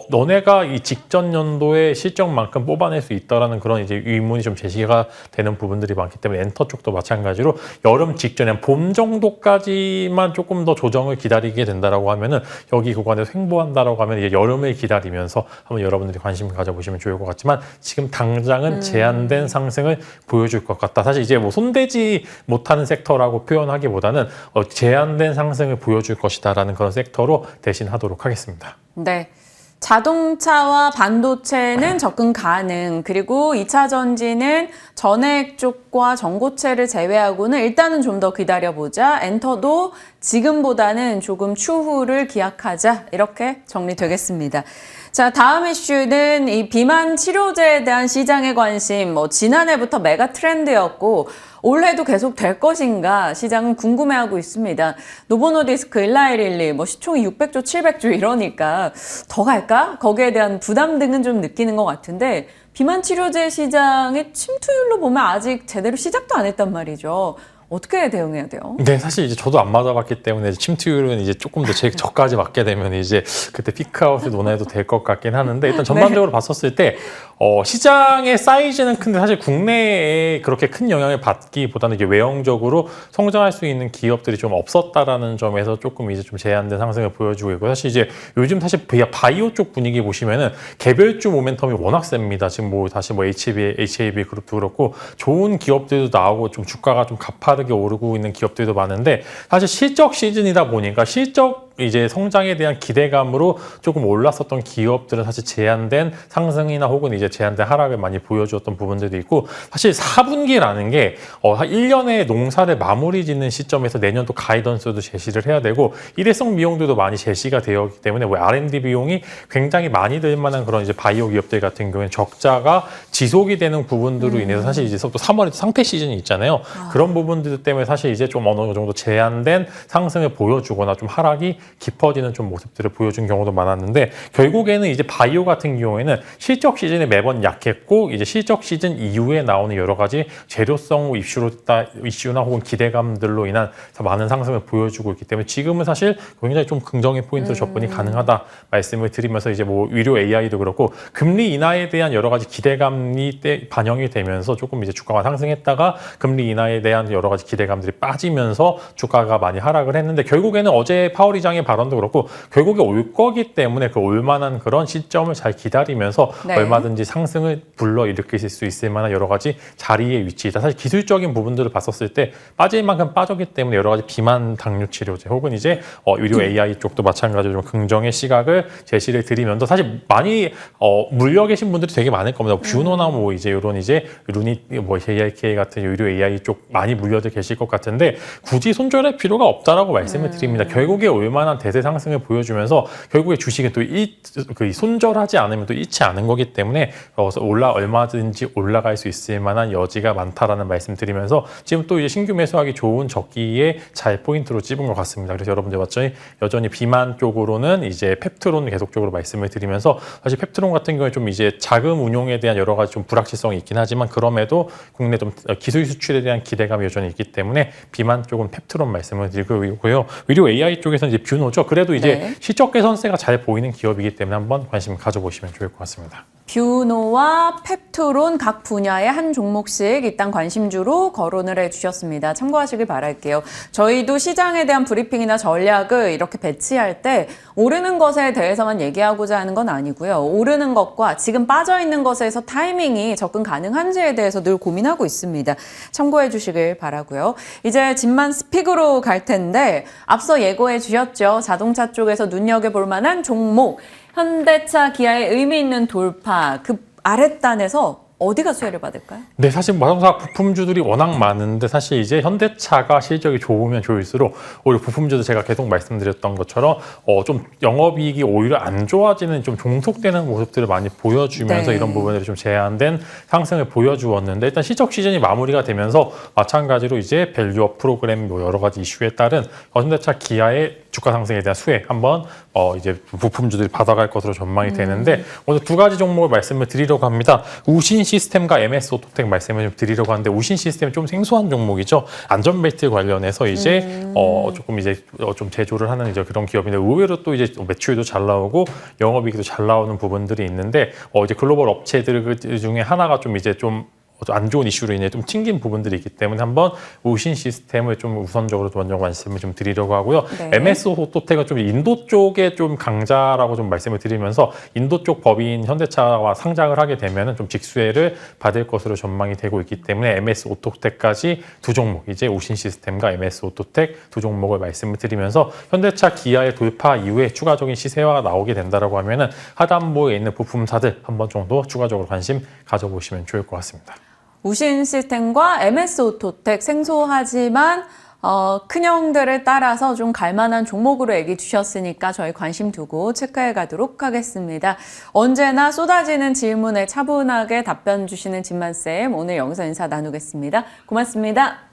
너네가 이 직전 연도의 실적만큼 뽑아낼 수 있다라는 그런 이제 의문이 좀 제시가 되는 부분들이 많기 때문에 엔터 쪽도 마찬가지로 여름 직전에 봄 정도까지만 조금 더 조정을 기다리게 된다라고 하면은 여기 구간에서 횡보한다라고 하면 이제 여름을 기다리면서 한번 여러분들이 관심 가져보시면 좋을 것 같지만 지금 당장은 제한된 상승을 보여줄 것 같다. 사실 이제 뭐 손대지 못하는 섹터라고 표현하기보다는 제한된 상승을 보여줄 것이다라는 그런 섹터로 대신하도록 하겠습니다. 네. 자동차와 반도체는 접근 가능. 그리고 2차 전지는 전액 쪽과 전고체를 제외하고는 일단은 좀 더 기다려보자. 엔터도 지금보다는 조금 추후를 기약하자. 이렇게 정리되겠습니다. 자, 다음 이슈는 이 비만 치료제에 대한 시장의 관심. 지난해부터 메가 트렌드였고 올해도 계속 될 것인가 시장은 궁금해하고 있습니다. 노보노디스크 1111 시총이 600조, 700조 이러니까 더 갈까? 거기에 대한 부담 등은 좀 느끼는 것 같은데 비만 치료제 시장의 침투율로 보면 아직 제대로 시작도 안 했단 말이죠. 어떻게 대응해야 돼요? 네, 사실 이제 저도 안 맞아봤기 때문에 침투율은 이제 조금 더 저까지 맞게 되면 이제 그때 피크아웃을 논해도 될 것 같긴 하는데 일단 전반적으로 봤었을 때 시장의 사이즈는 큰데 사실 국내에 그렇게 큰 영향을 받기보다는 이게 외형적으로 성장할 수 있는 기업들이 좀 없었다라는 점에서 조금 이제 좀 제한된 상승을 보여주고 있고 사실 이제 요즘 사실 바이오 쪽 분위기 보시면은 개별주 모멘텀이 워낙 셉니다. 지금 뭐 다시 뭐 HAB 그룹도 그렇고 좋은 기업들도 나오고 좀 주가가 좀 가파르게 오르고 있는 기업들도 많은데 사실 실적 시즌이다 보니까 실적 이제 성장에 대한 기대감으로 조금 올랐었던 기업들은 사실 제한된 상승이나 혹은 이제 제한된 하락을 많이 보여주었던 부분들도 있고, 사실 4분기라는 게 1년의 농사를 마무리 짓는 시점에서 내년도 가이던스도 제시를 해야 되고 일회성 비용들도 많이 제시가 되어 있기 때문에 R&D 비용이 굉장히 많이 들 만한 그런 이제 바이오 기업들 같은 경우에는 적자가 지속이 되는 부분들로 인해서 사실 이제 또 3월에 상패 시즌이 있잖아요. 그런 부분들 때문에 사실 이제 좀 어느 정도 제한된 상승을 보여주거나 좀 하락이 깊어지는 좀 모습들을 보여준 경우도 많았는데, 결국에는 이제 바이오 같은 경우에는 실적 시즌에 매번 약했고 이제 실적 시즌 이후에 나오는 여러 가지 재료성 이슈나 혹은 기대감들로 인한 많은 상승을 보여주고 있기 때문에 지금은 사실 굉장히 좀 긍정의 포인트로 접근이 가능하다 말씀을 드리면서, 이제 뭐 의료 AI도 그렇고 금리 인하에 대한 여러 가지 기대감이 반영이 되면서 조금 이제 주가가 상승했다가 금리 인하에 대한 여러 가지 기대감들이 빠지면서 주가가 많이 하락을 했는데, 결국에는 어제 파월 의장의 발언도 그렇고 결국에 올 거기 때문에 그 올만한 그런 시점을 잘 기다리면서 네. 얼마든지 상승을 불러일으키실 수 있을 만한 여러 가지 자리에 위치이다. 사실 기술적인 부분들을 봤었을 때 빠질 만큼 빠졌기 때문에 여러 가지 비만 당뇨 치료제 혹은 이제 의료 AI 쪽도 마찬가지로 좀 긍정의 시각을 제시를 드리면서, 사실 많이 물려 계신 분들이 되게 많을 겁니다. 뷰노나 뭐 이제 이런 이제 루니 뭐 JIK 같은 의료 AI 쪽 많이 물려들 계실 것 같은데 굳이 손절할 필요가 없다라고 말씀을 드립니다. 결국에 올만한 대세 상승을 보여주면서 결국에 주식은 또 그 손절하지 않으면 또 잃지 않은 거기 때문에 얼마든지 올라갈 수 있을 만한 여지가 많다라는 말씀 드리면서, 지금 또 이제 신규 매수하기 좋은 적기에 잘 포인트로 찝은 것 같습니다. 그래서 여러분들 여전히 비만 쪽으로는 이제 펩트론 계속적으로 말씀을 드리면서, 사실 펩트론 같은 경우에 좀 이제 자금 운용에 대한 여러 가지 좀 불확실성이 있긴 하지만 그럼에도 국내 좀 기술 수출에 대한 기대감이 여전히 있기 때문에 비만 쪽은 펩트론 말씀을 드리고 있고요. 의료 AI 쪽에서는 이제 뷰노죠. 그래도 이제 네. 실적 개선세가 잘 보이는 기업이기 때문에 한번 관심 가져보시면 좋을 것 같습니다. 뷰노와 펩트론 각 분야의 한 종목씩 일단 관심주로 거론을 해주셨습니다. 참고하시길 바랄게요. 저희도 시장에 대한 브리핑이나 전략을 이렇게 배치할 때 오르는 것에 대해서만 얘기하고자 하는 건 아니고요. 오르는 것과 지금 빠져있는 것에서 타이밍이 접근 가능한지에 대해서 늘 고민하고 있습니다. 참고해 주시길 바라고요. 이제 집만 스픽으로 갈 텐데 앞서 예고해 주셨죠. 자동차 쪽에서 눈여겨볼 만한 종목. 현대차, 기아의 의미 있는 돌파, 그 아랫단에서 어디가 수혜를 받을까요? 네, 사실 자동차 부품주들이 워낙 많은데 사실 이제 현대차가 실적이 좋으면 좋을수록 오히려 부품주도 제가 계속 말씀드렸던 것처럼 좀 영업이익이 오히려 안 좋아지는 좀 종속되는 모습들을 많이 보여주면서 네. 이런 부분들이 좀 제한된 상승을 보여주었는데, 일단 실적 시즌이 마무리가 되면서 마찬가지로 이제 밸류업 프로그램 뭐 여러 가지 이슈에 따른 현대차, 기아의 주가 상승에 대한 수혜 한번 이제 부품주들이 받아갈 것으로 전망이 되는데, 오늘 두 가지 종목을 말씀을 드리려고 합니다. 우신 시스템과 MS 오토텍 말씀을 좀 드리려고 하는데, 우신 시스템은 좀 생소한 종목이죠. 안전벨트 관련해서 이제 조금 이제 좀 제조를 하는 이제 그런 기업인데, 의외로 또 이제 매출도 잘 나오고 영업이익도 잘 나오는 부분들이 있는데, 이제 글로벌 업체들 중에 하나가 좀 이제 좀 안 좋은 이슈로 인해 좀 튕긴 부분들이 있기 때문에 한번 우신 시스템을 좀 우선적으로 먼저 관심을 좀 드리려고 하고요. 네. MS 오토텍은 좀 인도 쪽에 좀 강자라고 좀 말씀을 드리면서, 인도 쪽 법인 현대차와 상장을 하게 되면 좀 직수혜를 받을 것으로 전망이 되고 있기 때문에 MS 오토텍까지 두 종목, 이제 우신 시스템과 MS 오토텍 두 종목을 말씀을 드리면서, 현대차, 기아의 돌파 이후에 추가적인 시세화가 나오게 된다라고 하면은 하단부에 있는 부품사들 한번 정도 추가적으로 관심 가져보시면 좋을 것 같습니다. 우신 시스템과 MS 오토텍 생소하지만 큰형들을 따라서 좀 갈만한 종목으로 얘기 주셨으니까 저희 관심 두고 체크해 가도록 하겠습니다. 언제나 쏟아지는 질문에 차분하게 답변 주시는 진만쌤, 오늘 여기서 인사 나누겠습니다. 고맙습니다.